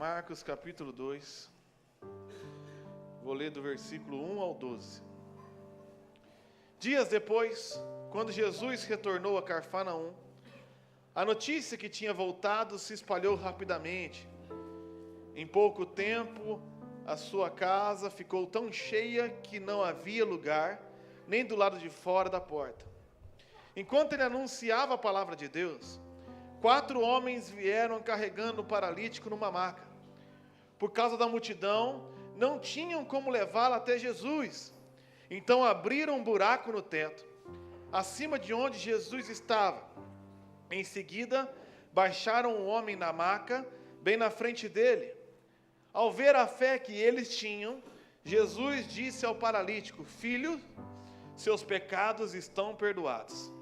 Marcos capítulo 2, vou ler do versículo 1 ao 12. Dias depois, quando Jesus retornou a Cafarnaum, a notícia que tinha voltado se espalhou rapidamente. Em pouco tempo, a sua casa ficou tão cheia que não havia lugar, nem do lado de fora da porta. Enquanto ele anunciava a palavra de Deus, 4 homens vieram carregando o paralítico numa maca. Por causa da multidão, não tinham como levá-lo até Jesus. Então abriram um buraco no teto, acima de onde Jesus estava. Em seguida, baixaram um homem na maca, bem na frente dele. Ao ver a fé que eles tinham, Jesus disse ao paralítico: Filho, seus pecados estão perdoados.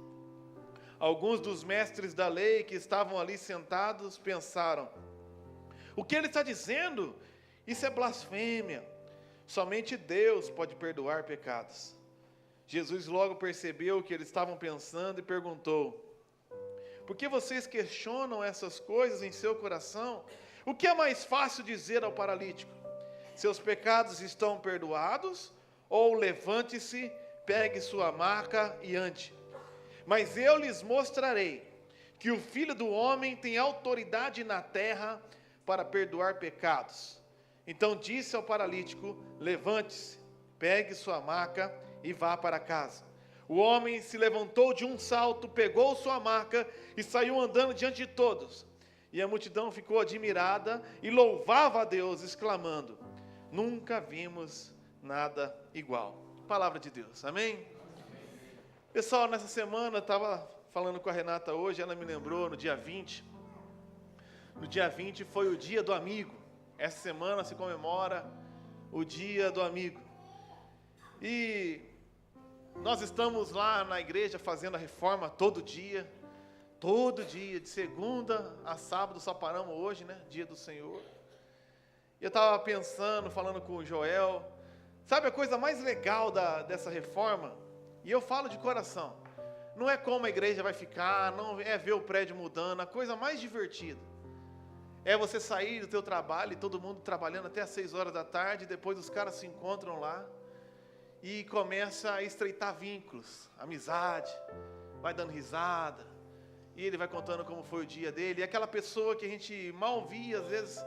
Alguns dos mestres da lei que estavam ali sentados pensaram: o que ele está dizendo? Isso é blasfêmia. Somente Deus pode perdoar pecados. Jesus logo percebeu o que eles estavam pensando e perguntou: por que vocês questionam essas coisas em seu coração? O que é mais fácil dizer ao paralítico? Seus pecados estão perdoados? Ou levante-se, pegue sua maca e ande. Mas eu lhes mostrarei que o Filho do Homem tem autoridade na terra para perdoar pecados. Então disse ao paralítico: levante-se, pegue sua maca e vá para casa. O homem se levantou de um salto, pegou sua maca e saiu andando diante de todos. E a multidão ficou admirada e louvava a Deus, exclamando: nunca vimos nada igual. Palavra de Deus, amém? Pessoal, nessa semana eu estava falando com a Renata hoje, ela me lembrou no dia 20. No dia 20 foi o dia do amigo. Essa semana se comemora o dia do amigo. E nós estamos lá na igreja fazendo a reforma todo dia, de segunda a sábado, só paramos hoje, né? Dia do Senhor. E eu estava pensando, falando com o Joel, sabe a coisa mais legal dessa reforma? E eu falo de coração, não é como a igreja vai ficar, não é ver o prédio mudando, a coisa mais divertida é você sair do teu trabalho e todo mundo trabalhando até às 6 horas da tarde, depois os caras se encontram lá e começa a estreitar vínculos, amizade, vai dando risada, e ele vai contando como foi o dia dele, e aquela pessoa que a gente mal via, às vezes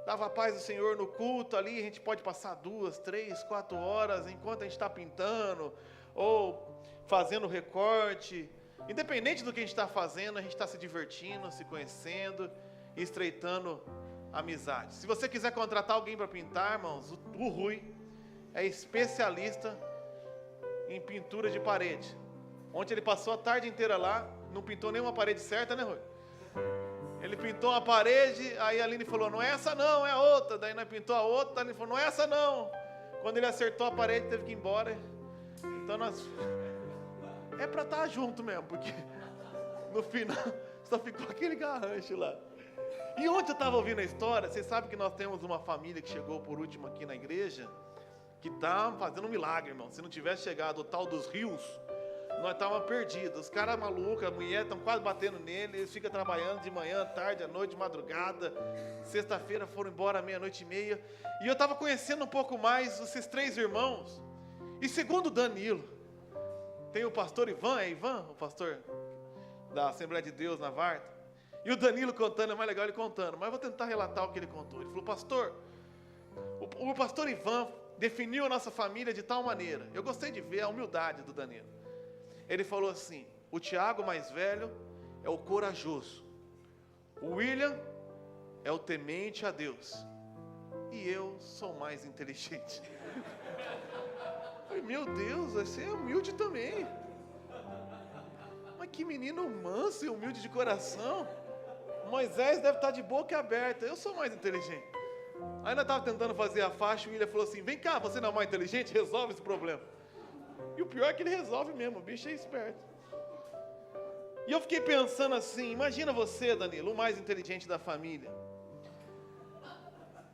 dava a paz do Senhor no culto ali, a gente pode passar 2, 3, 4 horas, enquanto a gente está pintando, ou fazendo recorte, independente do que a gente está fazendo, a gente está se divertindo, se conhecendo, e estreitando amizade. Se você quiser contratar alguém para pintar, irmãos, o Rui é especialista em pintura de parede. Ontem ele passou a tarde inteira lá, não pintou nenhuma parede certa, né, Rui? Ele pintou uma parede, aí a Aline falou: não é essa não, é a outra. Daí nós pintou a outra, a Aline falou: não é essa não. Quando ele acertou a parede, teve que ir embora. Então nós... é para estar junto mesmo, porque no final só ficou aquele garrancho lá. E ontem eu estava ouvindo a história, vocês sabem que nós temos uma família que chegou por último aqui na igreja, que está fazendo um milagre, irmão. Se não tivesse chegado o tal dos rios, nós estávamos perdidos. Os caras malucos, a mulher estão quase batendo nele, eles ficam trabalhando de manhã, tarde, à noite, de madrugada. Sexta-feira foram embora 00:30. E eu estava conhecendo um pouco mais esses 3 irmãos. E segundo Danilo, tem o pastor Ivan, o pastor da Assembleia de Deus na Varta. E o Danilo contando, é mais legal ele contando, mas eu vou tentar relatar o que ele contou. Ele falou: pastor, o pastor Ivan definiu a nossa família de tal maneira. Eu gostei de ver a humildade do Danilo. Ele falou assim: o Tiago mais velho é o corajoso, o William é o temente a Deus, e eu sou mais inteligente. Meu Deus, você é humilde também. Mas que menino manso e humilde de coração. Moisés deve estar de boca aberta, eu sou mais inteligente. Aí nós estávamos tentando fazer a faixa, o William falou assim: vem cá, você não é mais inteligente? Resolve esse problema. E o pior é que ele resolve mesmo, o bicho é esperto. E eu fiquei pensando assim, imagina você, Danilo, o mais inteligente da família,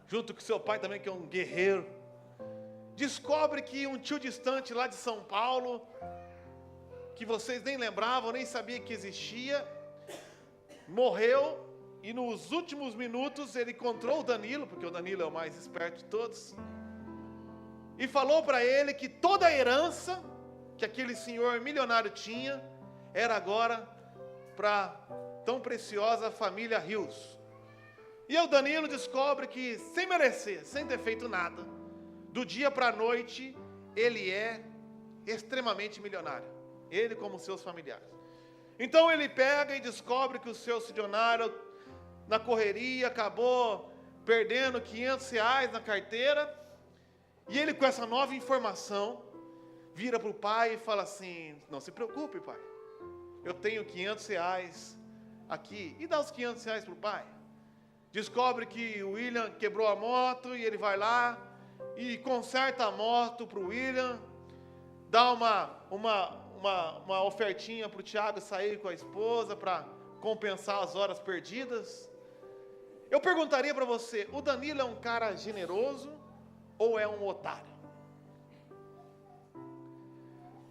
junto com seu pai também, que é um guerreiro, descobre que um tio distante lá de São Paulo, que vocês nem lembravam, nem sabiam que existia, morreu, E nos últimos minutos ele encontrou o Danilo, porque o Danilo é o mais esperto de todos, e falou para ele que toda a herança que aquele senhor milionário tinha era agora para tão preciosa família Rios. E o Danilo descobre que, sem merecer, sem ter feito nada, do dia para a noite, ele é extremamente milionário. Ele como seus familiares. Então ele pega e descobre que o seu funcionário, na correria, acabou perdendo R$500 na carteira. E ele, com essa nova informação, vira para o pai e fala assim: não se preocupe, pai, eu tenho R$500 aqui. E dá os R$500 para o pai. Descobre que o William quebrou a moto e ele vai lá e conserta a moto para o William, dá uma ofertinha para o Tiago sair com a esposa para compensar as horas perdidas. Eu perguntaria para você: o Danilo é um cara generoso ou é um otário?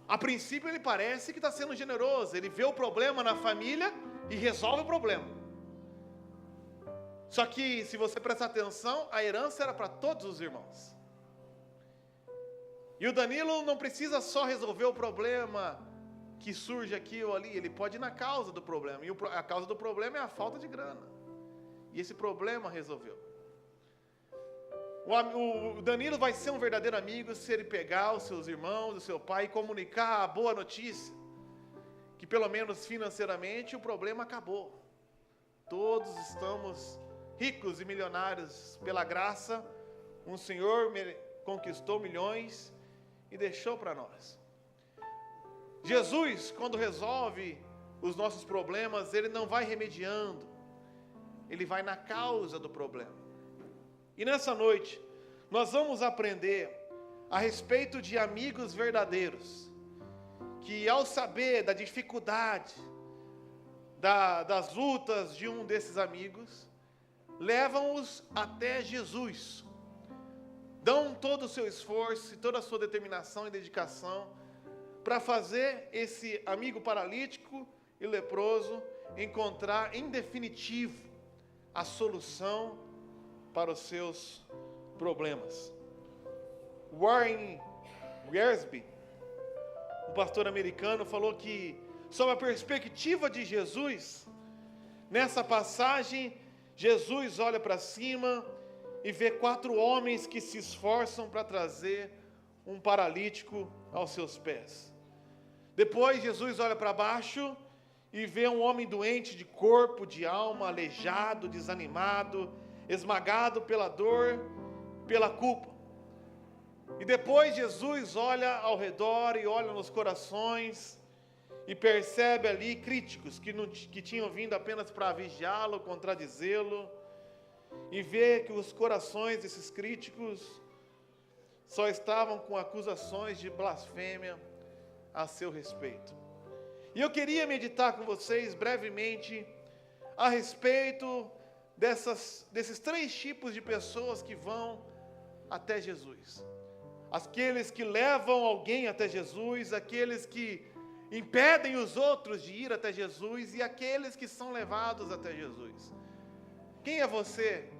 A princípio ele parece que está sendo generoso, ele vê o problema na família e resolve o problema. Só que, se você prestar atenção, a herança era para todos os irmãos. E o Danilo não precisa só resolver o problema que surge aqui ou ali, ele pode ir na causa do problema. E a causa do problema é a falta de grana. E esse problema resolveu. O Danilo vai ser um verdadeiro amigo se ele pegar os seus irmãos, o seu pai e comunicar a boa notícia. Que pelo menos financeiramente o problema acabou. Todos estamos ricos e milionários pela graça. Um Senhor conquistou milhões e deixou para nós. Jesus, quando resolve os nossos problemas, ele não vai remediando, ele vai na causa do problema. E nessa noite, nós vamos aprender a respeito de amigos verdadeiros, que ao saber da dificuldade, das lutas de um desses amigos, levam-os até Jesus, dão todo o seu esforço, toda a sua determinação e dedicação para fazer esse amigo paralítico e leproso encontrar em definitivo a solução para os seus problemas. Warren Wiersbe, um pastor americano, falou que, sob a perspectiva de Jesus, nessa passagem, Jesus olha para cima e vê 4 homens que se esforçam para trazer um paralítico aos seus pés. Depois Jesus olha para baixo e vê um homem doente de corpo, de alma, aleijado, desanimado, esmagado pela dor, pela culpa. E depois Jesus olha ao redor e olha nos corações e percebe ali críticos que tinham vindo apenas para vigiá-lo, contradizê-lo, e vê que os corações desses críticos só estavam com acusações de blasfêmia a seu respeito. E eu queria meditar com vocês brevemente a respeito desses 3 tipos de pessoas que vão até Jesus. Aqueles que levam alguém até Jesus, aqueles que impedem os outros de ir até Jesus e aqueles que são levados até Jesus. Quem é você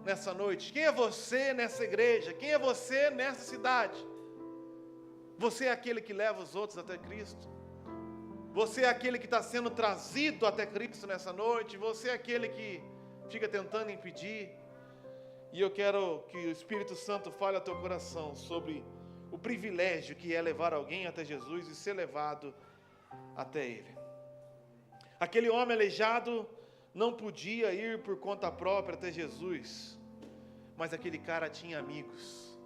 nessa noite? Quem é você nessa igreja? Quem é você nessa cidade? Você é aquele que leva os outros até Cristo? Você é aquele que está sendo trazido até Cristo nessa noite? Você é aquele que fica tentando impedir? E eu quero que o Espírito Santo fale ao teu coração sobre o privilégio que é levar alguém até Jesus e ser levado até Ele. Aquele homem aleijado não podia ir por conta própria até Jesus, mas aquele cara tinha amigos.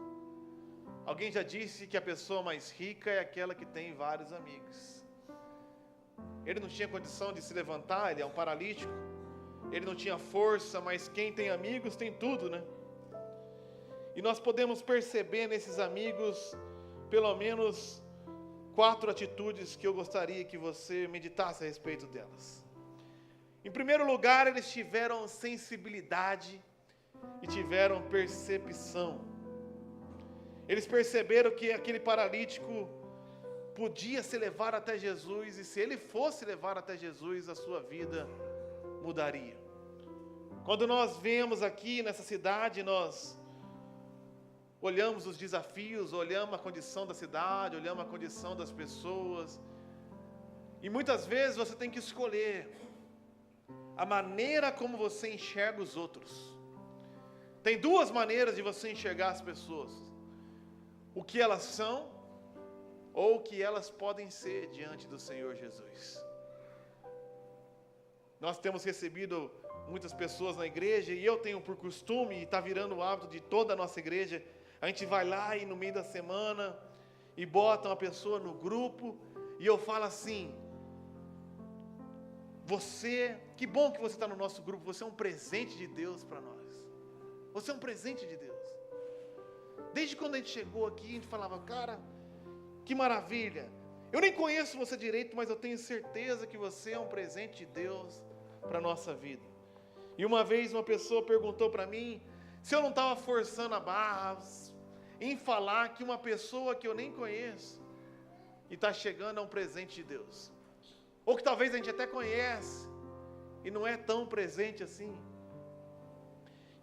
Alguém já disse que a pessoa mais rica é aquela que tem vários amigos. Ele não tinha condição de se levantar, ele é um paralítico, ele não tinha força, mas quem tem amigos tem tudo, né? E nós podemos perceber nesses amigos, pelo menos 4 atitudes que eu gostaria que você meditasse a respeito delas. Em primeiro lugar, eles tiveram sensibilidade e tiveram percepção. Eles perceberam que aquele paralítico podia se levar até Jesus, e se ele fosse levar até Jesus, a sua vida mudaria. Quando nós vemos aqui nessa cidade, nós olhamos os desafios, olhamos a condição da cidade, olhamos a condição das pessoas. E muitas vezes você tem que escolher a maneira como você enxerga os outros. Tem duas maneiras de você enxergar as pessoas: o que elas são ou o que elas podem ser diante do Senhor Jesus. Nós temos recebido muitas pessoas na igreja, e eu tenho por costume, e está virando o hábito de toda a nossa igreja, a gente vai lá e no meio da semana e bota uma pessoa no grupo, e eu falo assim: você, que bom que você está no nosso grupo, você é um presente de Deus para nós. Você é um presente de Deus. Desde quando a gente chegou aqui, a gente falava: cara, que maravilha, eu nem conheço você direito, mas eu tenho certeza que você é um presente de Deus para a nossa vida. E uma vez uma pessoa perguntou para mim se eu não estava forçando a barra em falar que uma pessoa que eu nem conheço e está chegando é um presente de Deus, ou que talvez a gente até conhece e não é tão presente assim.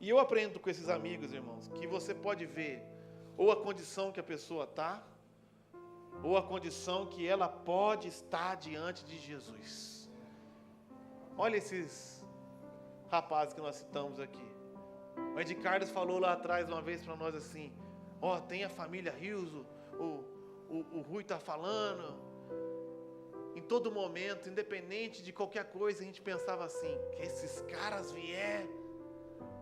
E eu aprendo com esses amigos, irmãos, que você pode ver ou a condição que a pessoa está, ou a condição que ela pode estar diante de Jesus. Olha esses rapazes que nós citamos aqui. O Ed Carlos falou lá atrás uma vez para nós assim: tem a família Rios, o Rui está falando. Em todo momento, independente de qualquer coisa, a gente pensava assim: que esses caras vier,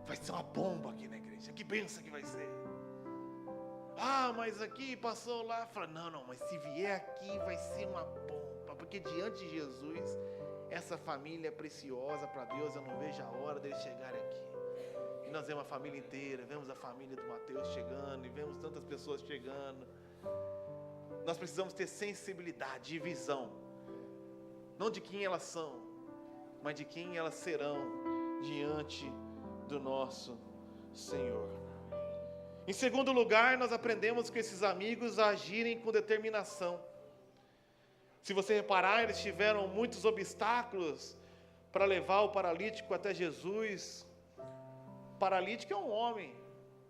vai ser uma bomba aqui na igreja, que bênção que vai ser. Mas aqui passou lá, fala: não, mas se vier aqui vai ser uma bomba, porque diante de Jesus, essa família é preciosa para Deus, eu não vejo a hora deles chegarem aqui. E nós vemos a família inteira, vemos a família do Mateus chegando, e vemos tantas pessoas chegando. Nós precisamos ter sensibilidade e visão, não de quem elas são, mas de quem elas serão diante do nosso Senhor. Em segundo lugar, nós aprendemos com esses amigos a agirem com determinação. Se você reparar, eles tiveram muitos obstáculos para levar o paralítico até Jesus. O paralítico é um homem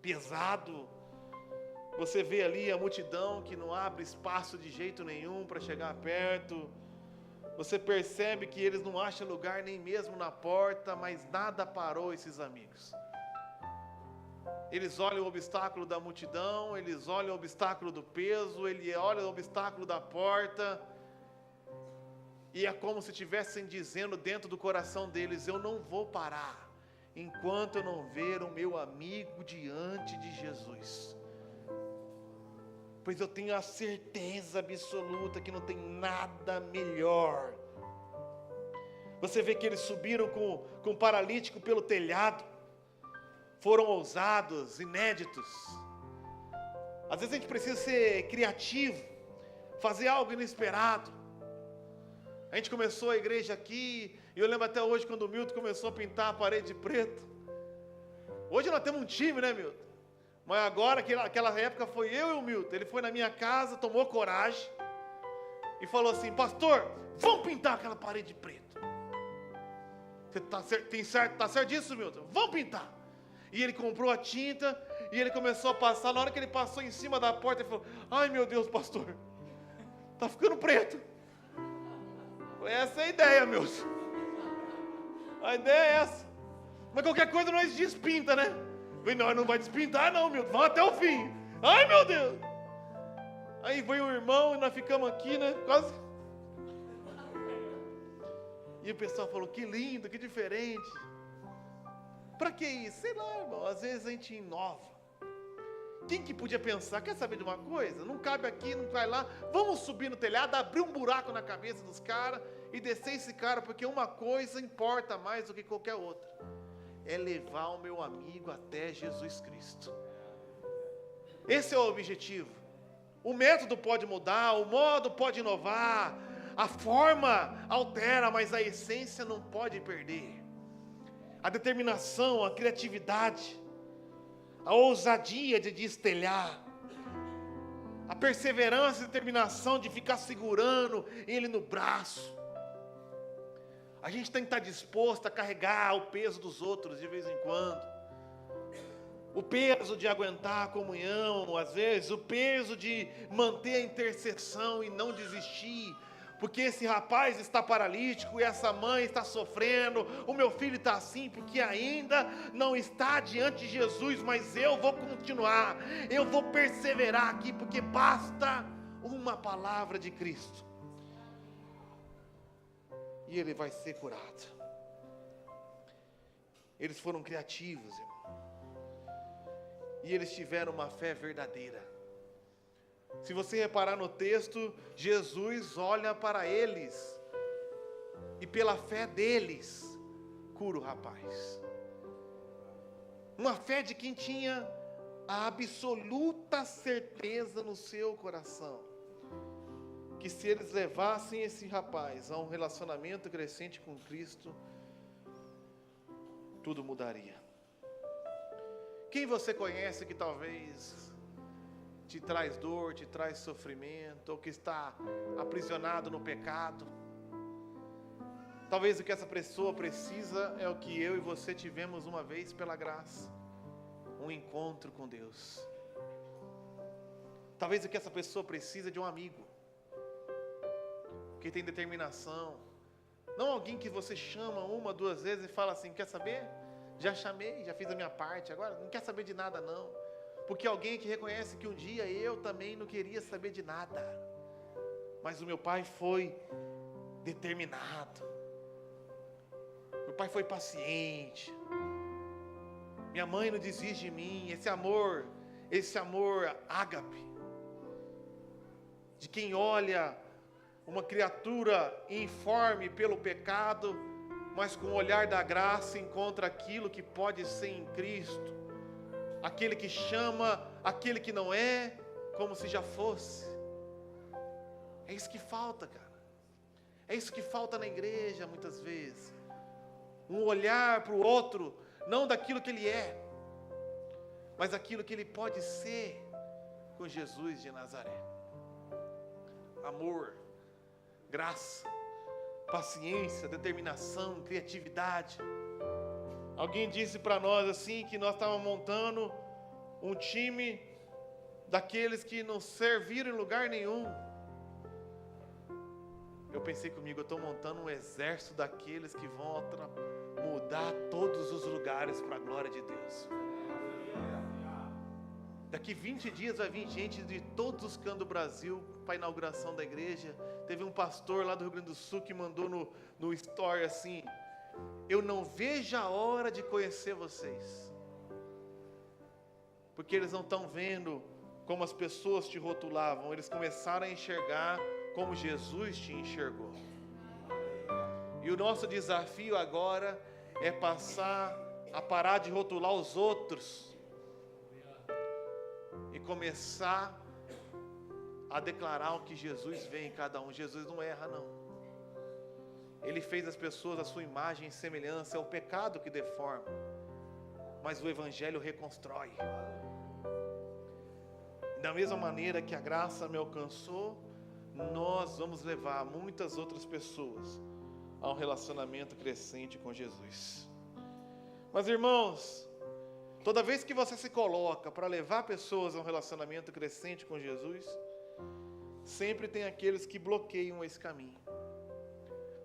pesado. Você vê ali a multidão que não abre espaço de jeito nenhum para chegar perto. Você percebe que eles não acham lugar nem mesmo na porta, mas nada parou esses amigos. Eles olham o obstáculo da multidão, eles olham o obstáculo do peso, eles olham o obstáculo da porta, e é como se estivessem dizendo dentro do coração deles: eu não vou parar, enquanto eu não ver o meu amigo diante de Jesus. Pois eu tenho a certeza absoluta que não tem nada melhor. Você vê que eles subiram com o paralítico pelo telhado, foram ousados, inéditos. Às vezes a gente precisa ser criativo, fazer algo inesperado. A gente começou a igreja aqui, e eu lembro até hoje quando o Milton começou a pintar a parede de preto. Hoje nós temos um time, né, Milton? Mas agora, aquela época foi eu e o Milton. Ele foi na minha casa, tomou coragem e falou assim: pastor, vamos pintar aquela parede de preto. Você tá certo disso, Milton? Vamos pintar. E ele comprou a tinta e ele começou a passar. Na hora que ele passou em cima da porta, ele falou: ai meu Deus, pastor, tá ficando preto. Essa é a ideia, meus. A ideia é essa. Mas qualquer coisa nós despinta, né? Nós não vai despintar não, meu. Vamos até o fim. Ai meu Deus. Aí veio o irmão e nós ficamos aqui, né? Quase. E o pessoal falou: que lindo, que diferente. Para que isso? Sei lá, irmão. Às vezes a gente inova. Quem que podia pensar? Quer saber de uma coisa? Não cabe aqui, não vai lá. Vamos subir no telhado, abrir um buraco na cabeça dos caras e descer esse cara, porque uma coisa importa mais do que qualquer outra: é levar o meu amigo até Jesus Cristo. Esse é o objetivo. O método pode mudar, o modo pode inovar, a forma altera, mas a essência não pode perder. A determinação, a criatividade, a ousadia de destelhar, a perseverança e determinação de ficar segurando ele no braço, A gente tem que estar disposto a carregar o peso dos outros de vez em quando. O peso de aguentar a comunhão, às vezes, o peso de manter a intercessão e não desistir. Porque esse rapaz está paralítico e essa mãe está sofrendo, o meu filho está assim, porque ainda não está diante de Jesus, mas eu vou continuar, eu vou perseverar aqui, porque basta uma palavra de Cristo. E ele vai ser curado. Eles foram criativos, irmão. E eles tiveram uma fé verdadeira. Se você reparar no texto, Jesus olha para eles, e pela fé deles, cura o rapaz. Uma fé de quem tinha a absoluta certeza no seu coração, que se eles levassem esse rapaz a um relacionamento crescente com Cristo, tudo mudaria. Quem você conhece que talvez te traz dor, te traz sofrimento, ou que está aprisionado no pecado? Talvez o que essa pessoa precisa é o que eu e você tivemos uma vez pela graça, um encontro com Deus. Talvez o que essa pessoa precisa é de um amigo, que tem determinação, não alguém que você chama uma, duas vezes e fala assim, quer saber? Já chamei, já fiz a minha parte, agora não quer saber de nada não. Porque alguém que reconhece que um dia eu também não queria saber de nada, mas o meu pai foi determinado, meu pai foi paciente, minha mãe não desiste de mim. Esse amor ágape, de quem olha uma criatura informe pelo pecado, mas com o olhar da graça encontra aquilo que pode ser em Cristo, aquele que chama aquele que não é, como se já fosse. É isso que falta, cara. É isso que falta na igreja muitas vezes. Um olhar para o outro, não daquilo que ele é, mas aquilo que ele pode ser com Jesus de Nazaré. Amor, graça, paciência, determinação, criatividade. Alguém disse para nós assim, que nós estávamos montando um time daqueles que não serviram em lugar nenhum. Eu pensei comigo, eu estou montando um exército daqueles que vão mudar todos os lugares para a glória de Deus. Daqui 20 dias vai vir gente de todos os cantos do Brasil para a inauguração da igreja. Teve um pastor lá do Rio Grande do Sul que mandou no story assim, eu não vejo a hora de conhecer vocês. Porque eles não estão vendo como as pessoas te rotulavam, eles começaram a enxergar como Jesus te enxergou. E o nosso desafio agora é passar a parar de rotular os outros e começar a declarar o que Jesus vê em cada um. Jesus não erra não. Ele fez as pessoas à sua imagem e semelhança. É o pecado que deforma, mas o Evangelho reconstrói. Da mesma maneira que a graça me alcançou, nós vamos levar muitas outras pessoas a um relacionamento crescente com Jesus. Mas irmãos, toda vez que você se coloca para levar pessoas a um relacionamento crescente com Jesus, sempre tem aqueles que bloqueiam esse caminho.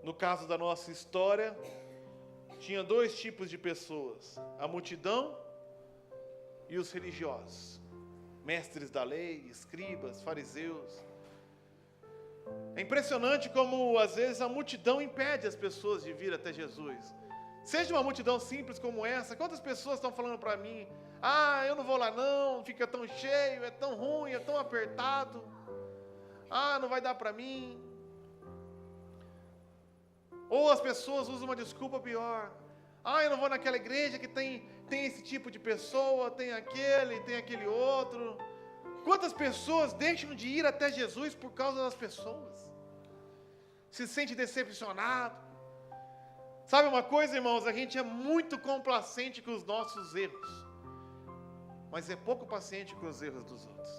No caso da nossa história, tinha dois tipos de pessoas: a multidão e os religiosos, mestres da lei, escribas, fariseus. É impressionante como às vezes a multidão impede as pessoas de vir até Jesus. Seja uma multidão simples como essa, quantas pessoas estão falando para mim, eu não vou lá não, fica tão cheio, é tão ruim, é tão apertado, não vai dar para mim. Ou as pessoas usam uma desculpa pior, eu não vou naquela igreja que tem esse tipo de pessoa, tem aquele outro. Quantas pessoas deixam de ir até Jesus por causa das pessoas? Se sente decepcionado. Sabe uma coisa, irmãos? A gente é muito complacente com os nossos erros, mas é pouco paciente com os erros dos outros.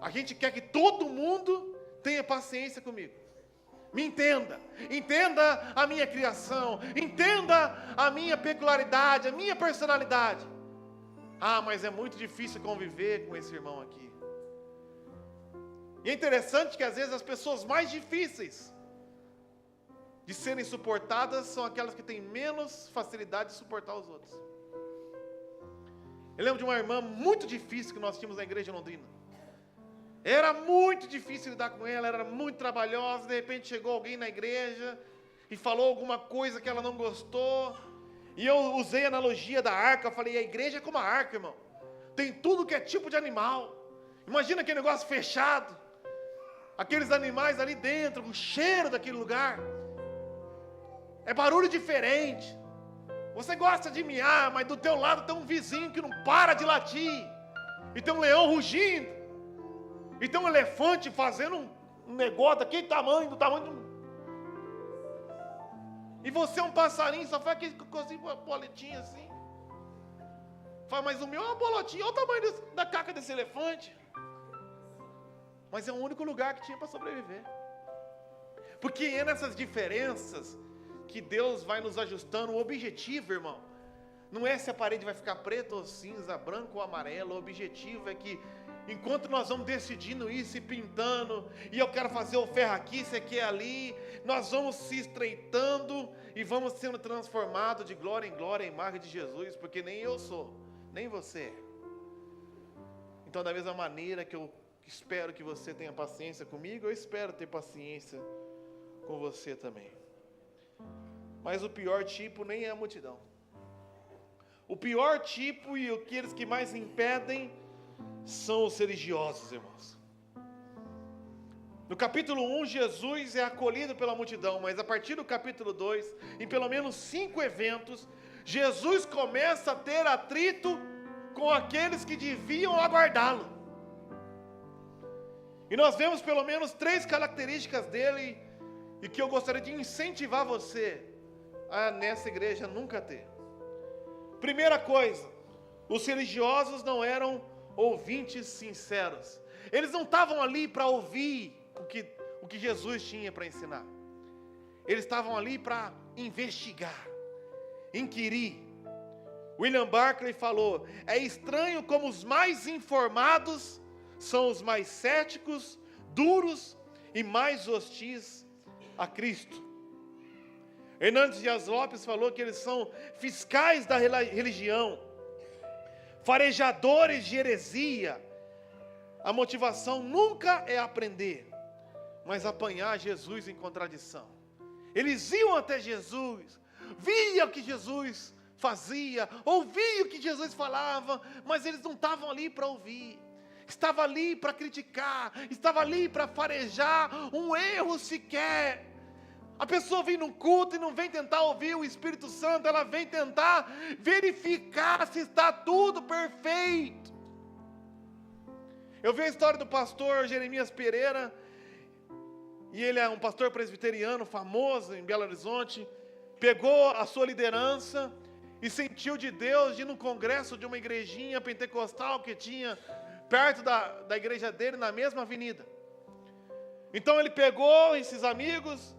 A gente quer que todo mundo tenha paciência comigo. Me entenda. Entenda a minha criação. Entenda a minha peculiaridade, a minha personalidade. Ah, mas é muito difícil conviver com esse irmão aqui. E é interessante que às vezes as pessoas mais difíceis de serem suportadas são aquelas que têm menos facilidade de suportar os outros. Eu lembro de uma irmã muito difícil que nós tínhamos na igreja de Londrina. Era muito difícil lidar com ela, era muito trabalhosa. De repente chegou alguém na igreja e falou alguma coisa que ela não gostou. E eu usei a analogia da arca. Eu falei, a igreja é como a arca, irmão. Tem tudo que é tipo de animal. Imagina aquele negócio fechado. Aqueles animais ali dentro, o cheiro daquele lugar. É barulho diferente. Você gosta de miar, mas do teu lado tem um vizinho que não para de latir. E tem um leão rugindo. E tem um elefante fazendo um negócio daquele tamanho, do tamanho de um... E você é um passarinho, só faz aquele coisinho, uma boletinha assim. Fala, mas o meu é uma bolotinha, olha o tamanho da caca desse elefante. Mas é o único lugar que tinha para sobreviver. Porque é nessas diferenças que Deus vai nos ajustando. O objetivo, irmão, não é se a parede vai ficar preta ou cinza, branco ou amarelo. O objetivo é que enquanto nós vamos decidindo isso e pintando, e eu quero fazer o ferro aqui, isso aqui é ali, nós vamos se estreitando e vamos sendo transformados de glória em glória em imagem de Jesus, porque nem eu sou, nem você. Então, da mesma maneira que eu espero que você tenha paciência comigo, eu espero ter paciência com você também. Mas o pior tipo nem é a multidão. O pior tipo e aqueles que mais impedem são os religiosos, irmãos. No capítulo 1, Jesus é acolhido pela multidão, mas a partir do capítulo 2, em pelo menos 5 eventos, Jesus começa a ter atrito com aqueles que deviam aguardá-lo. E nós vemos pelo menos 3 características dele, e que eu gostaria de incentivar você a nessa igreja nunca ter. Primeira coisa, os religiosos não eram ouvintes sinceros. Eles não estavam ali para ouvir o que Jesus tinha para ensinar. Eles estavam ali para investigar, inquirir. William Barclay falou: é estranho como os mais informados são os mais céticos, duros e mais hostis a Cristo. Hernandes Dias Lopes falou que eles são fiscais da religião, farejadores de heresia. A motivação nunca é aprender, mas apanhar Jesus em contradição. Eles iam até Jesus, via o que Jesus fazia, ouvia o que Jesus falava, mas eles não estavam ali para ouvir. Estava ali para criticar, estava ali para farejar um erro sequer. A pessoa vem num culto e não vem tentar ouvir o Espírito Santo, ela vem tentar verificar se está tudo perfeito. Eu vi a história do pastor Jeremias Pereira, e ele é um pastor presbiteriano famoso em Belo Horizonte. Pegou a sua liderança e sentiu de Deus de ir num congresso de uma igrejinha pentecostal que tinha perto da igreja dele, na mesma avenida. Então ele pegou esses amigos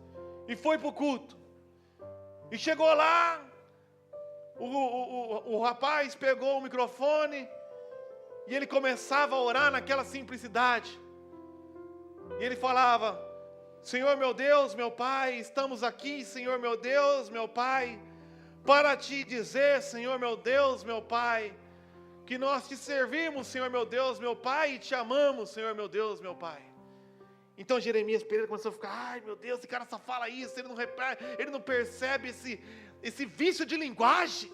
e foi para o culto. E chegou lá, o rapaz pegou o microfone e ele começava a orar naquela simplicidade. E ele falava: Senhor meu Deus, meu Pai, estamos aqui, Senhor meu Deus, meu Pai, para te dizer, Senhor meu Deus, meu Pai, que nós te servimos, Senhor meu Deus, meu Pai, e te amamos, Senhor meu Deus, meu Pai. Então Jeremias Pereira começou a ficar: ai meu Deus, esse cara só fala isso, ele não percebe esse vício de linguagem,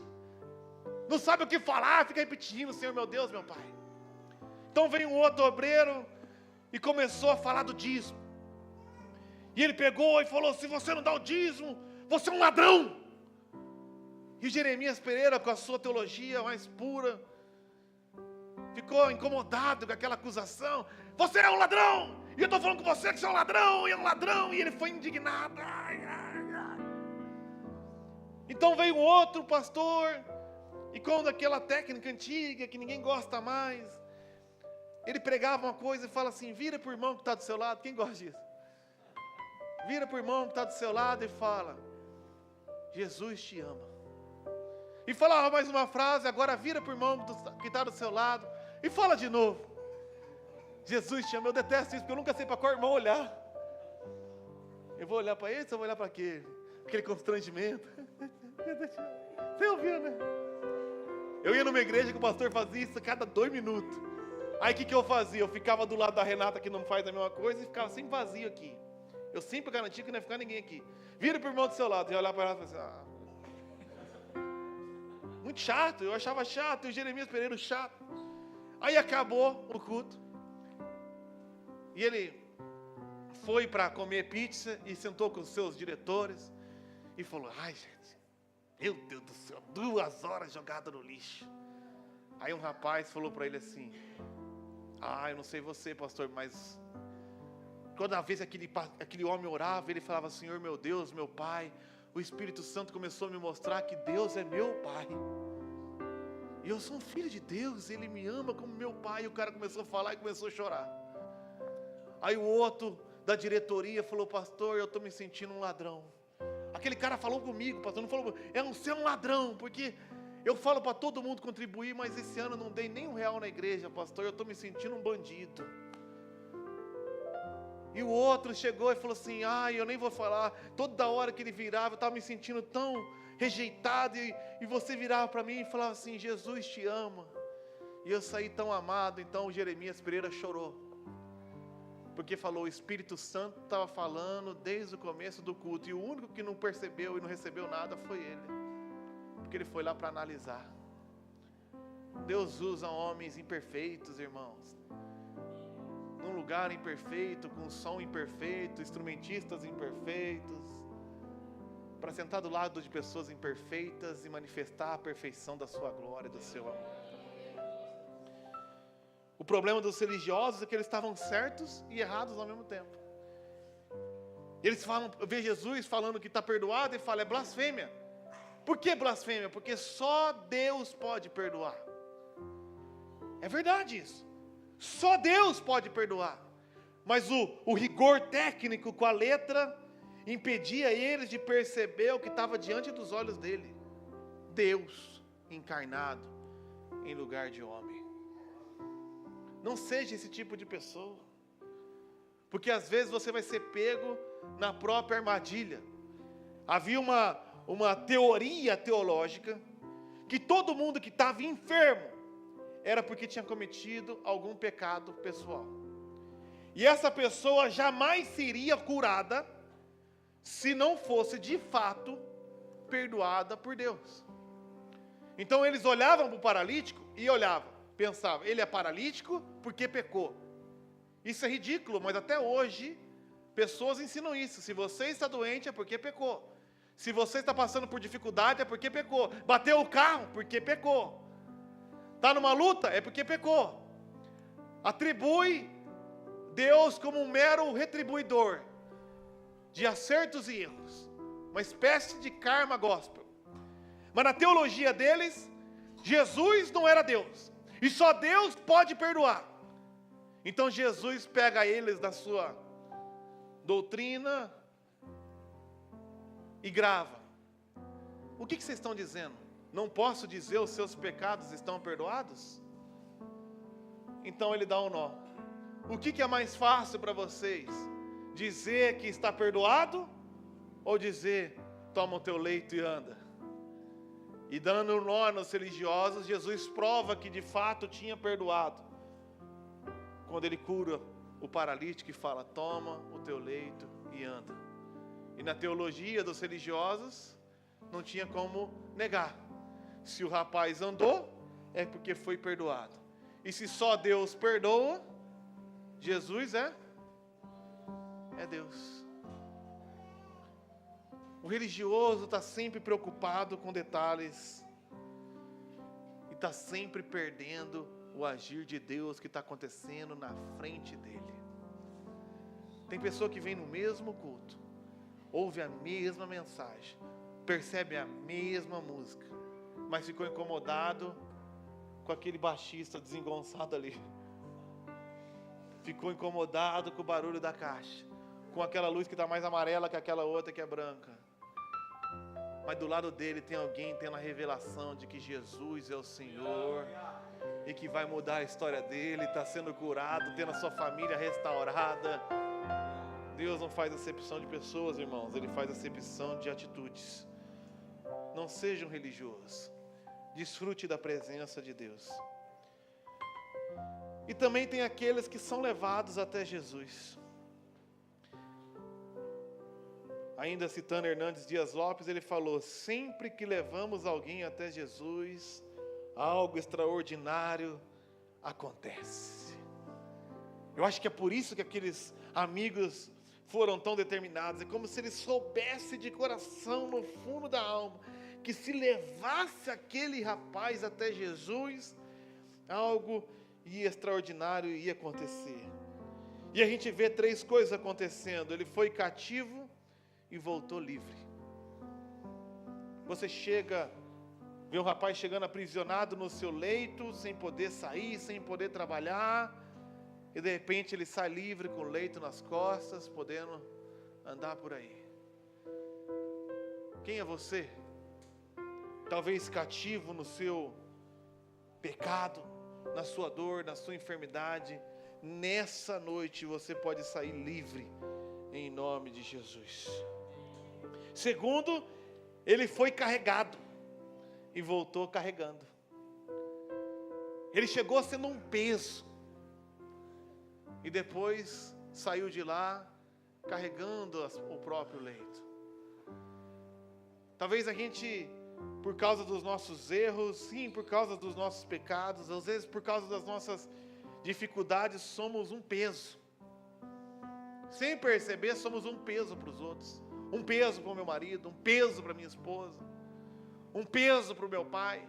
não sabe o que falar, fica repetindo, Senhor meu Deus, meu Pai. Então veio um outro obreiro e começou a falar do dízimo. E ele pegou e falou: se você não dá o dízimo, você é um ladrão. E Jeremias Pereira, com a sua teologia mais pura, ficou incomodado com aquela acusação: você é um ladrão! E eu estou falando com você que você é um ladrão, e é um ladrão. E ele foi indignado. Então veio um outro pastor, e com aquela técnica antiga que ninguém gosta mais, ele pregava uma coisa e fala assim: vira para o irmão que está do seu lado. Quem gosta disso? Vira para o irmão que está do seu lado e fala: Jesus te ama. E fala mais uma frase, agora vira para o irmão que está do seu lado e fala de novo: Jesus te ama. Eu detesto isso, porque eu nunca sei para qual irmão olhar. Eu vou olhar para esse ou vou olhar para aquele? Aquele constrangimento. Você ouviu, né? Eu ia numa igreja que o pastor fazia isso a cada 2 minutos. Aí o que eu fazia? Eu ficava do lado da Renata, que não faz a mesma coisa, e ficava sempre vazio aqui. Eu sempre garantia que não ia ficar ninguém aqui. Vira para o irmão do seu lado e olhar para ela e falar assim: muito chato, eu achava chato, e o Jeremias Pereira chato. Aí acabou o culto. E ele foi para comer pizza e sentou com os seus diretores e falou: ai, gente, meu Deus do céu, 2 horas jogado no lixo. Aí um rapaz falou para ele assim: eu não sei você, pastor, mas toda vez aquele homem orava, ele falava: Senhor, meu Deus, meu Pai, o Espírito Santo começou a me mostrar que Deus é meu Pai. E eu sou um filho de Deus, Ele me ama como meu Pai. E o cara começou a falar e começou a chorar. Aí o outro da diretoria falou: pastor, eu estou me sentindo um ladrão. Aquele cara falou comigo, pastor, não falou comigo: você é um ladrão, porque eu falo para todo mundo contribuir, mas esse ano eu não dei nem R$1 na igreja, pastor, eu estou me sentindo um bandido. E o outro chegou e falou assim: eu nem vou falar. Toda hora que ele virava, eu estava me sentindo tão rejeitado, e você virava para mim e falava assim: Jesus te ama. E eu saí tão amado. Então o Jeremias Pereira chorou, porque falou: o Espírito Santo estava falando desde o começo do culto, e o único que não percebeu e não recebeu nada foi ele, porque ele foi lá para analisar. Deus usa homens imperfeitos, irmãos, num lugar imperfeito, com som imperfeito, instrumentistas imperfeitos, para sentar do lado de pessoas imperfeitas e manifestar a perfeição da sua glória, do seu amor. O problema dos religiosos é que eles estavam certos e errados ao mesmo tempo. Eles falam, vê Jesus falando que está perdoado e fala: é blasfêmia. Por que blasfêmia? Porque só Deus pode perdoar. É verdade isso. Só Deus pode perdoar. Mas o rigor técnico com a letra impedia eles de perceber o que estava diante dos olhos dele: Deus encarnado em lugar de homem. Não seja esse tipo de pessoa, porque às vezes você vai ser pego na própria armadilha. Havia uma teoria teológica que todo mundo que estava enfermo era porque tinha cometido algum pecado pessoal, e essa pessoa jamais seria curada se não fosse de fato perdoada por Deus. Então eles olhavam para o paralítico e pensavam: ele é paralítico porque pecou. Isso é ridículo, mas até hoje pessoas ensinam isso: se você está doente é porque pecou, se você está passando por dificuldade é porque pecou, bateu o carro porque pecou, está numa luta é porque pecou. Atribui Deus como um mero retribuidor de acertos e erros, uma espécie de karma gospel. Mas na teologia deles, Jesus não era Deus, e só Deus pode perdoar. Então Jesus pega eles da sua doutrina e grava: o que vocês estão dizendo? Não posso dizer os seus pecados estão perdoados? Então ele dá um nó. O que é mais fácil para vocês? Dizer que está perdoado, ou dizer: toma o teu leito e anda? E dando um nó nos religiosos, Jesus prova que de fato tinha perdoado, quando ele cura o paralítico e fala: toma o teu leito e anda. E na teologia dos religiosos não tinha como negar: se o rapaz andou, é porque foi perdoado. E se só Deus perdoa, Jesus é Deus. O religioso está sempre preocupado com detalhes e está sempre perdendo o agir de Deus que está acontecendo na frente dele. Tem pessoa que vem no mesmo culto, ouve a mesma mensagem, percebe a mesma música, mas ficou incomodado com aquele baixista desengonçado ali, ficou incomodado com o barulho da caixa, com aquela luz que está mais amarela que aquela outra que é branca. Mas do lado dele tem alguém tendo a revelação de que Jesus é o Senhor e que vai mudar a história dele, está sendo curado, tendo a sua família restaurada. Deus não faz acepção de pessoas, irmãos, Ele faz acepção de atitudes. Não seja um religioso, desfrute da presença de Deus. E também tem aqueles que são levados até Jesus. Ainda citando Hernandes Dias Lopes, ele falou: sempre que levamos alguém até Jesus, algo extraordinário acontece. Eu acho que é por isso que aqueles amigos foram tão determinados. É como se eles soubessem de coração, no fundo da alma, que se levasse aquele rapaz até Jesus, algo extraordinário ia acontecer. E a gente vê 3 coisas acontecendo. Ele foi cativo e voltou livre. Você chega, vê um rapaz chegando aprisionado no seu leito, sem poder sair, sem poder trabalhar, e de repente ele sai livre com o leito nas costas, podendo andar por aí. Quem é você? Talvez cativo no seu pecado, na sua dor, na sua enfermidade. Nessa noite você pode sair livre, em nome de Jesus. Segundo, ele foi carregado e voltou carregando. Ele chegou sendo um peso e depois saiu de lá carregando o próprio leito. Talvez a gente, por causa dos nossos erros, sim, por causa dos nossos pecados, às vezes por causa das nossas dificuldades, somos um peso. Sem perceber, somos um peso para os outros. Um peso para o meu marido, um peso para minha esposa, um peso para o meu pai.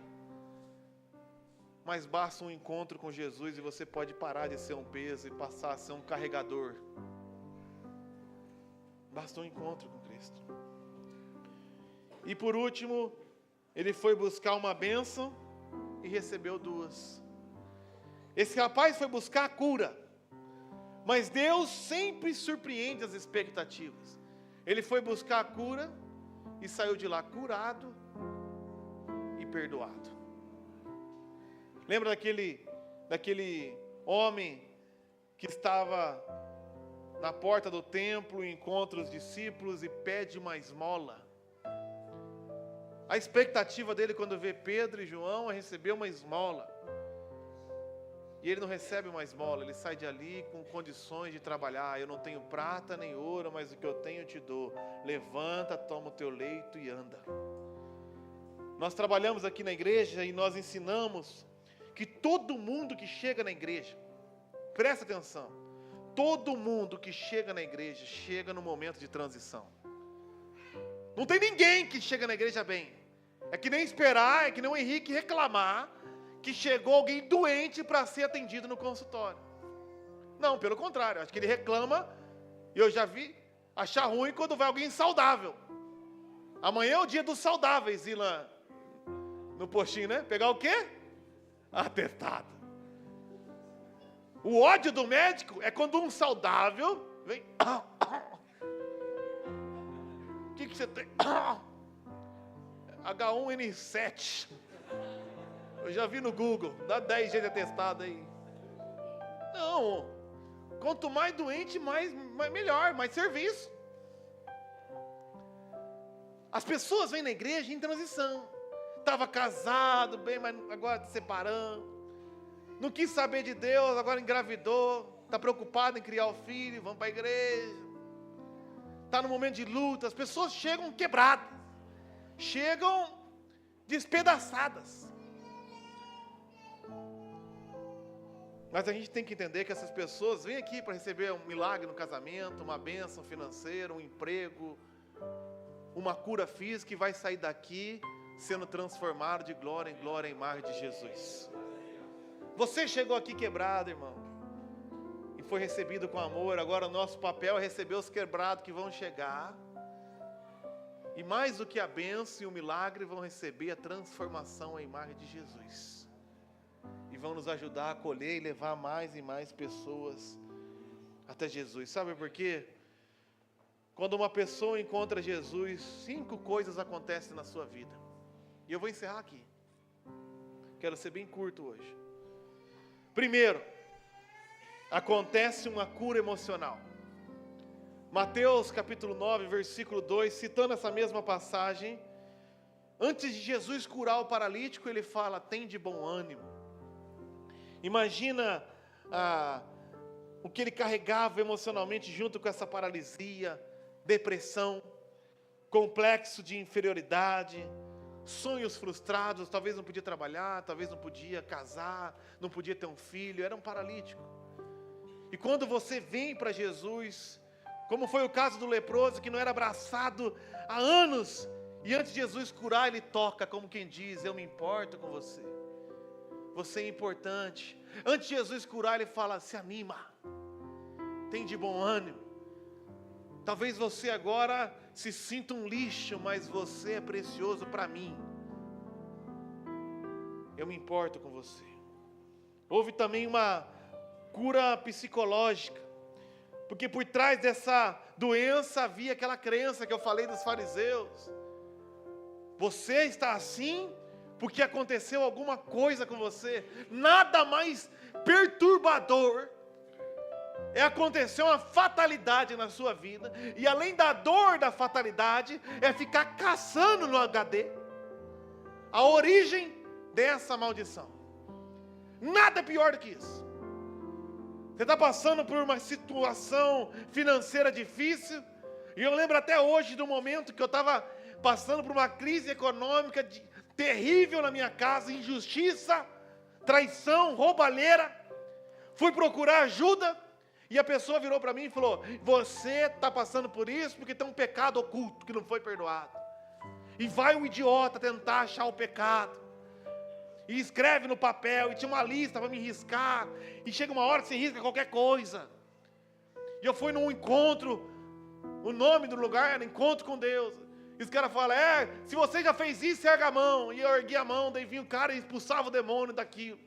Mas basta um encontro com Jesus e você pode parar de ser um peso e passar a ser um carregador. Basta um encontro com Cristo. E por último, ele foi buscar uma bênção e recebeu 2. Esse rapaz foi buscar a cura, mas Deus sempre surpreende as expectativas. Ele foi buscar a cura e saiu de lá curado e perdoado. Lembra daquele homem que estava na porta do templo, encontra os discípulos e pede uma esmola? A expectativa dele quando vê Pedro e João é receber uma esmola. E ele não recebe uma esmola, ele sai de ali com condições de trabalhar. Eu não tenho prata nem ouro, mas o que eu tenho eu te dou. Levanta, toma o teu leito e anda. Nós trabalhamos aqui na igreja e nós ensinamos que todo mundo que chega na igreja, presta atenção, todo mundo que chega na igreja, chega no momento de transição. Não tem ninguém que chega na igreja bem. É que nem esperar, é que nem o Henrique reclamar que chegou alguém doente para ser atendido no consultório. Não, pelo contrário, acho que ele reclama, e eu já vi achar ruim quando vai alguém saudável. Amanhã é o dia dos saudáveis, ir lá no postinho, né? Pegar o quê? Atestado. O ódio do médico é quando um saudável vem... O que você tem? H1N7. Eu já vi no Google, dá 10 dias de atestado aí. Não, quanto mais doente, melhor, mais serviço. As pessoas vêm na igreja em transição. Estava casado, bem, mas agora se separando. Não quis saber de Deus, agora engravidou. Está preocupado em criar o filho, vamos para a igreja. Está no momento de luta, as pessoas chegam quebradas. Chegam despedaçadas. Mas a gente tem que entender que essas pessoas vêm aqui para receber um milagre no casamento, uma bênção financeira, um emprego, uma cura física, e vai sair daqui sendo transformado de glória em glória em imagem de Jesus. Você chegou aqui quebrado, irmão, e foi recebido com amor. Agora o nosso papel é receber os quebrados que vão chegar. E mais do que a bênção e o milagre, vão receber a transformação à imagem de Jesus. E vão nos ajudar a acolher e levar mais e mais pessoas até Jesus. Sabe por quê? Quando uma pessoa encontra Jesus, 5 coisas acontecem na sua vida. E eu vou encerrar aqui. Quero ser bem curto hoje. Primeiro, acontece uma cura emocional. Mateus capítulo 9, versículo 2, citando essa mesma passagem, antes de Jesus curar o paralítico, ele fala: tem de bom ânimo. Imagina o que ele carregava emocionalmente junto com essa paralisia, depressão, complexo de inferioridade, sonhos frustrados, talvez não podia trabalhar, talvez não podia casar, não podia ter um filho, era um paralítico. E quando você vem para Jesus, como foi o caso do leproso, que não era abraçado há anos, e antes de Jesus curar, ele toca, como quem diz: eu me importo com você, você é importante. Antes de Jesus curar, ele fala: se anima, tem de bom ânimo. Talvez você agora se sinta um lixo, mas você é precioso para mim. Eu me importo com você. Houve também uma cura psicológica, porque por trás dessa doença havia aquela crença que eu falei dos fariseus: você está assim porque aconteceu alguma coisa com você. Nada mais perturbador é acontecer uma fatalidade na sua vida, e além da dor da fatalidade, é ficar caçando no HD a origem dessa maldição. Nada pior do que isso. Você está passando por uma situação financeira difícil, e eu lembro até hoje do momento que eu estava passando por uma crise econômica terrível na minha casa, injustiça, traição, roubalheira. Fui procurar ajuda, e a pessoa virou para mim e falou: você está passando por isso porque tem um pecado oculto que não foi perdoado. E vai um idiota tentar achar o pecado, e escreve no papel, e tinha uma lista para me riscar, e chega uma hora que você risca qualquer coisa. E eu fui num encontro, o nome do lugar era Encontro com Deus, e os caras falam: se você já fez isso, erga a mão. E eu ergui a mão, daí vinha o cara e expulsava o demônio daquilo.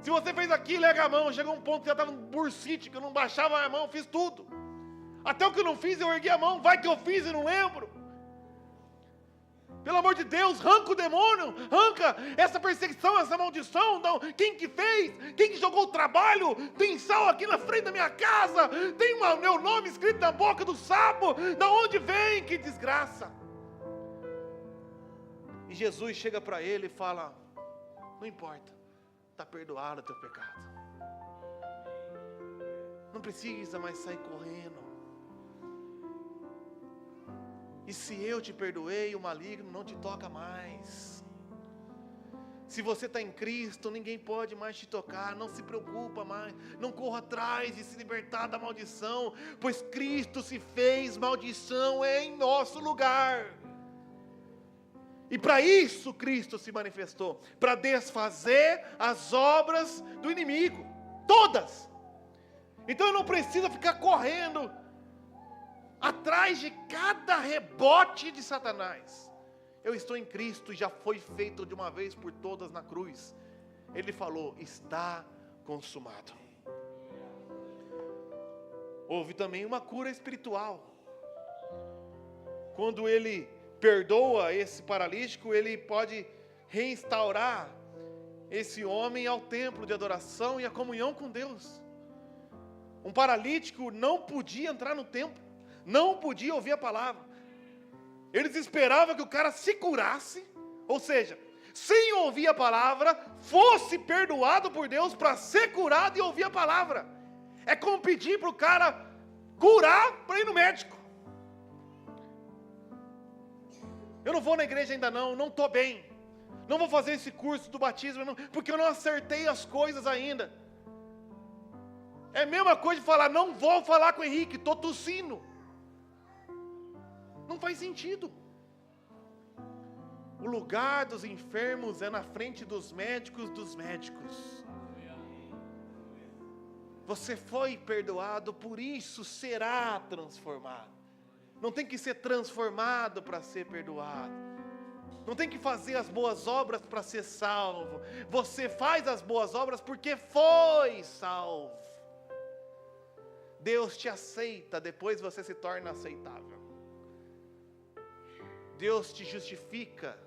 Se você fez aquilo, erga a mão. Chegou um ponto que já estava um bursite, que eu não baixava a mão, fiz tudo. Até o que eu não fiz, eu ergui a mão. Vai que eu fiz e não lembro. Pelo amor de Deus, arranca o demônio, arranca essa perseguição, essa maldição. Não. Quem que fez? Quem que jogou o trabalho? Tem sal aqui na frente da minha casa, tem meu nome escrito na boca do sapo. Da onde vem? Que desgraça. E Jesus chega para ele e fala: não importa, está perdoado o teu pecado. Não precisa mais sair correndo. E se eu te perdoei, o maligno não te toca mais. Se você está em Cristo, ninguém pode mais te tocar. Não se preocupa mais, não corra atrás de se libertar da maldição, pois Cristo se fez maldição em nosso lugar. E para isso Cristo se manifestou, para desfazer as obras do inimigo, todas. Então eu não preciso ficar correndo atrás de cada rebote de Satanás. Eu estou em Cristo e já foi feito de uma vez por todas na cruz. Ele falou: está consumado. Houve também uma cura espiritual. Quando ele perdoa esse paralítico, ele pode restaurar esse homem ao templo de adoração e à comunhão com Deus. Um paralítico não podia entrar no templo, não podia ouvir a palavra. Eles esperavam que o cara se curasse, ou seja, sem ouvir a palavra, fosse perdoado por Deus para ser curado e ouvir a palavra. É como pedir para o cara curar para ir no médico. Eu não vou na igreja ainda não estou bem. Não vou fazer esse curso do batismo, não, porque eu não acertei as coisas ainda. É a mesma coisa de falar: não vou falar com o Henrique, estou tossindo. Não faz sentido. O lugar dos enfermos é na frente dos médicos dos médicos. Você foi perdoado, por isso será transformado. Não tem que ser transformado para ser perdoado. Não tem que fazer as boas obras para ser salvo. Você faz as boas obras porque foi salvo. Deus te aceita, depois você se torna aceitável. Deus te justifica,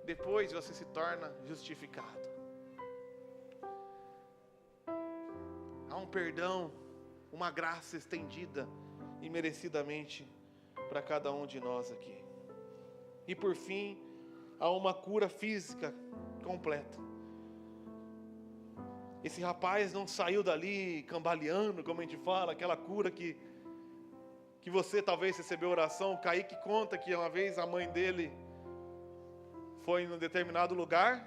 depois você se torna justificado. Há um perdão, uma graça estendida imerecidamente para cada um de nós aqui. E por fim, há uma cura física completa. Esse rapaz não saiu dali cambaleando, como a gente fala, aquela cura que você talvez recebeu oração. O Kaique conta que uma vez a mãe dele foi em um determinado lugar.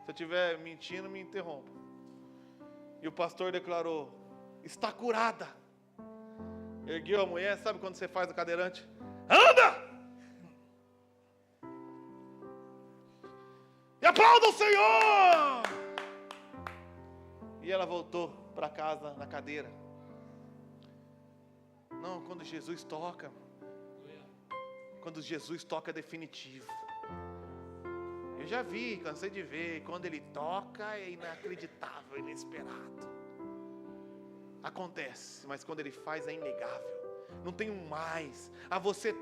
Se eu estiver mentindo, me interrompa. E o pastor declarou: está curada. Ergueu a mulher, sabe quando você faz o cadeirante? Anda! E aplauda o Senhor! E ela voltou para casa na cadeira. Não, quando Jesus toca é definitivo. Eu já vi, cansei de ver, quando Ele toca é inacreditável, inesperado. Acontece, mas quando Ele faz é inegável. Não tem um mais. Você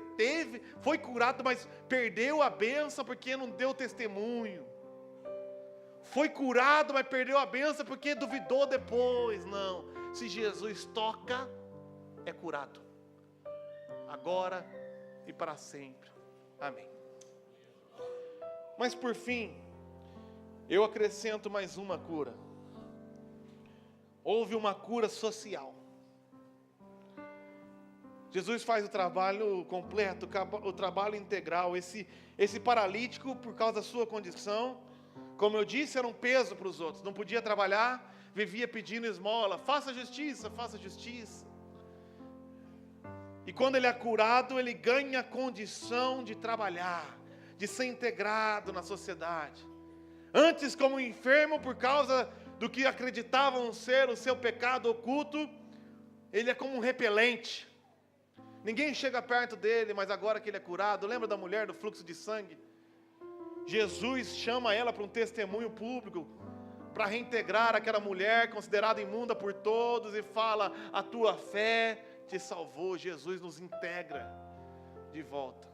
foi curado, mas perdeu a bênção porque não deu testemunho. Foi curado, mas perdeu a bênção porque duvidou depois. Não, se Jesus toca, é curado, agora e para sempre. Amém. Mas por fim, eu acrescento mais uma cura. Houve uma cura social. Jesus faz o trabalho completo, o trabalho integral. Esse paralítico, por causa da sua condição, como eu disse, era um peso para os outros. Não podia trabalhar, vivia pedindo esmola. Faça justiça, faça justiça. E quando ele é curado, ele ganha a condição de trabalhar, de ser integrado na sociedade. Antes, como enfermo, por causa do que acreditavam ser o seu pecado oculto, ele é como um repelente. Ninguém chega perto dele, mas agora que ele é curado, lembra da mulher do fluxo de sangue? Jesus chama ela para um testemunho público, para reintegrar aquela mulher considerada imunda por todos, e fala: a tua fé te salvou. Jesus nos integra de volta.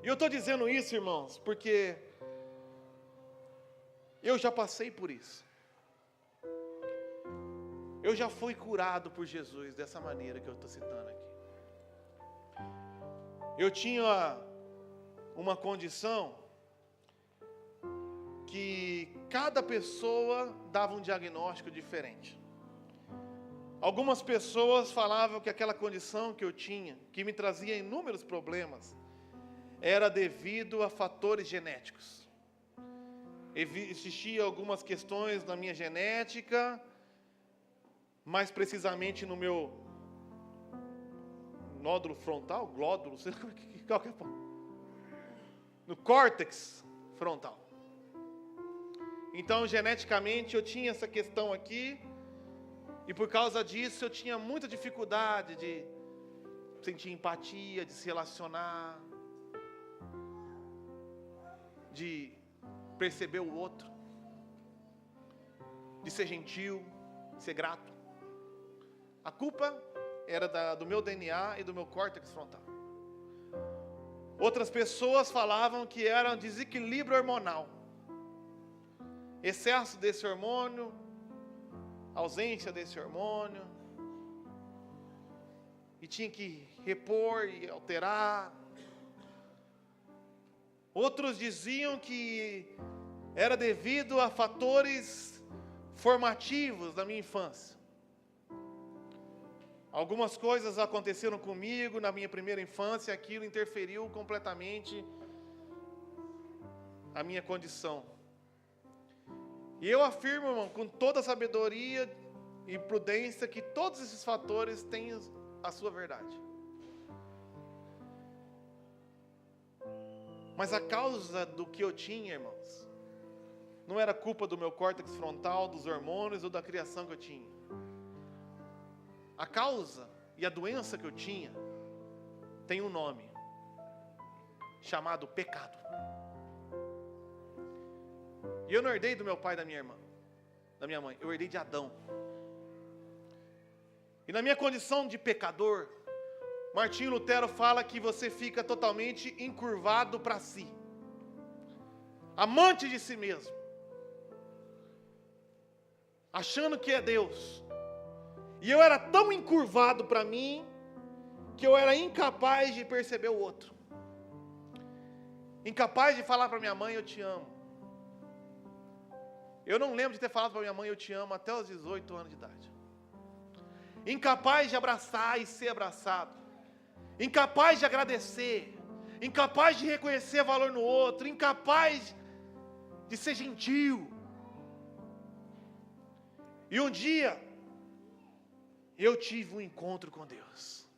E eu estou dizendo isso, irmãos, porque eu já passei por isso. Eu já fui curado por Jesus dessa maneira que eu estou citando aqui. Eu tinha uma condição que cada pessoa dava um diagnóstico diferente. Algumas pessoas falavam que aquela condição que eu tinha, que me trazia inúmeros problemas, era devido a fatores genéticos. Existiam algumas questões na minha genética, mais precisamente no meu nódulo frontal, glódulo, sei lá qual que é, no córtex frontal. Então, geneticamente, eu tinha essa questão aqui, e por causa disso eu tinha muita dificuldade de sentir empatia, de se relacionar, de perceber o outro, de ser gentil, de ser grato. A culpa era do meu DNA e do meu córtex frontal. Outras pessoas falavam que era um desequilíbrio hormonal. Excesso desse hormônio, ausência desse hormônio, e tinha que repor e alterar. Outros diziam que era devido a fatores formativos da minha infância. Algumas coisas aconteceram comigo na minha primeira infância, e aquilo interferiu completamente a minha condição. E eu afirmo, irmão, com toda a sabedoria e prudência, que todos esses fatores têm a sua verdade. Mas a causa do que eu tinha, irmãos, não era culpa do meu córtex frontal, dos hormônios ou da criação que eu tinha. A causa e a doença que eu tinha tem um nome, chamado pecado. E eu não herdei do meu pai e da minha irmã, da minha mãe, eu herdei de Adão. E na minha condição de pecador, Martinho Lutero fala que você fica totalmente encurvado para si, amante de si mesmo, achando que é Deus. E eu era tão encurvado para mim, que eu era incapaz de perceber o outro. Incapaz de falar para minha mãe, eu te amo. Eu não lembro de ter falado para minha mãe, eu te amo, até os 18 anos de idade. Incapaz de abraçar e ser abraçado. Incapaz de agradecer. Incapaz de reconhecer valor no outro. Incapaz de ser gentil. E um dia, eu tive um encontro com Deus.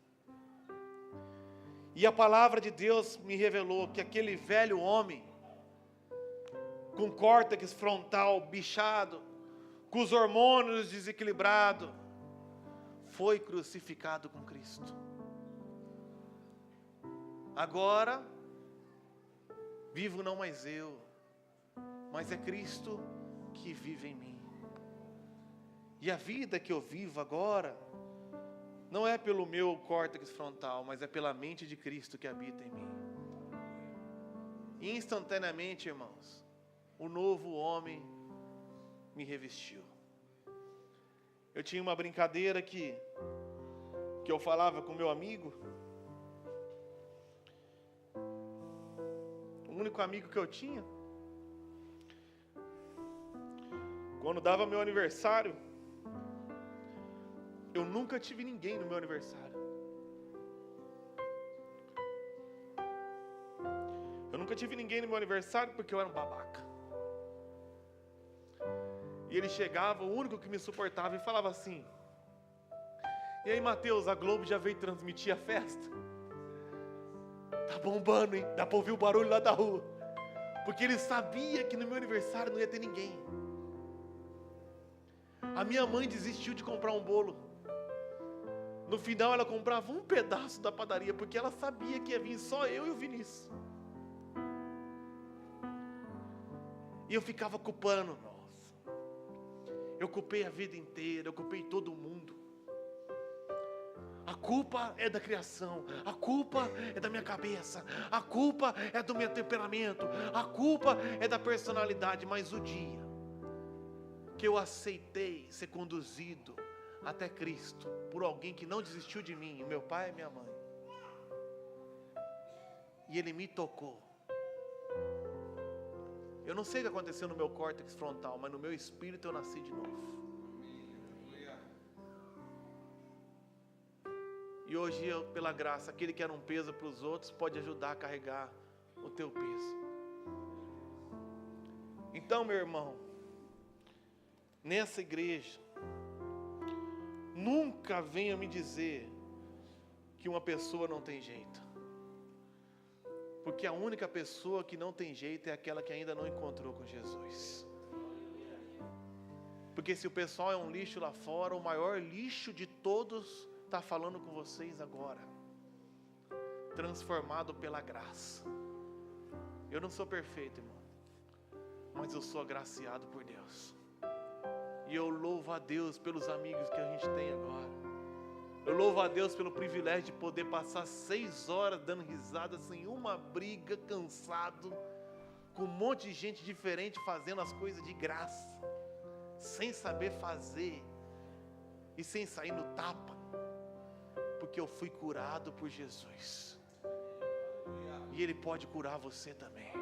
E a palavra de Deus me revelou que aquele velho homem, com córtex frontal bichado, com os hormônios desequilibrados, foi crucificado com Cristo. Agora, vivo não mais eu, mas é Cristo que vive em mim. E a vida que eu vivo agora, não é pelo meu córtex frontal, mas é pela mente de Cristo que habita em mim. Instantaneamente, irmãos, o novo homem me revestiu. Eu tinha uma brincadeira que eu falava com meu amigo. O único amigo que eu tinha. Quando dava meu aniversário, eu nunca tive ninguém no meu aniversário. Eu nunca tive ninguém no meu aniversário porque eu era um babaca. E ele chegava, o único que me suportava, e falava assim: e aí, Mateus, a Globo já veio transmitir a festa? Tá bombando, hein? Dá pra ouvir o barulho lá da rua. Porque ele sabia que no meu aniversário não ia ter ninguém. A minha mãe desistiu de comprar um bolo. No final ela comprava um pedaço da padaria, porque ela sabia que ia vir só eu e o Vinícius. E eu ficava culpando, nossa. Eu culpei a vida inteira, eu culpei todo mundo. A culpa é da criação, a culpa é da minha cabeça, a culpa é do meu temperamento, a culpa é da personalidade. Mas o dia que eu aceitei ser conduzido até Cristo por alguém que não desistiu de mim, meu pai e minha mãe, e Ele me tocou, eu não sei o que aconteceu no meu córtex frontal, mas no meu espírito eu nasci de novo. E hoje, pela graça, aquele que era um peso para os outros pode ajudar a carregar o teu peso. Então, meu irmão, nessa igreja, nunca venha me dizer que uma pessoa não tem jeito. Porque a única pessoa que não tem jeito é aquela que ainda não encontrou com Jesus. Porque se o pessoal é um lixo lá fora, o maior lixo de todos está falando com vocês agora, transformado pela graça. Eu não sou perfeito, irmão, mas eu sou agraciado por Deus. E eu louvo a Deus pelos amigos que a gente tem agora. Eu louvo a Deus pelo privilégio de poder passar 6 horas dando risada, sem uma briga, cansado, com um monte de gente diferente fazendo as coisas de graça, sem saber fazer e sem sair no tapa, porque eu fui curado por Jesus. E Ele pode curar você também.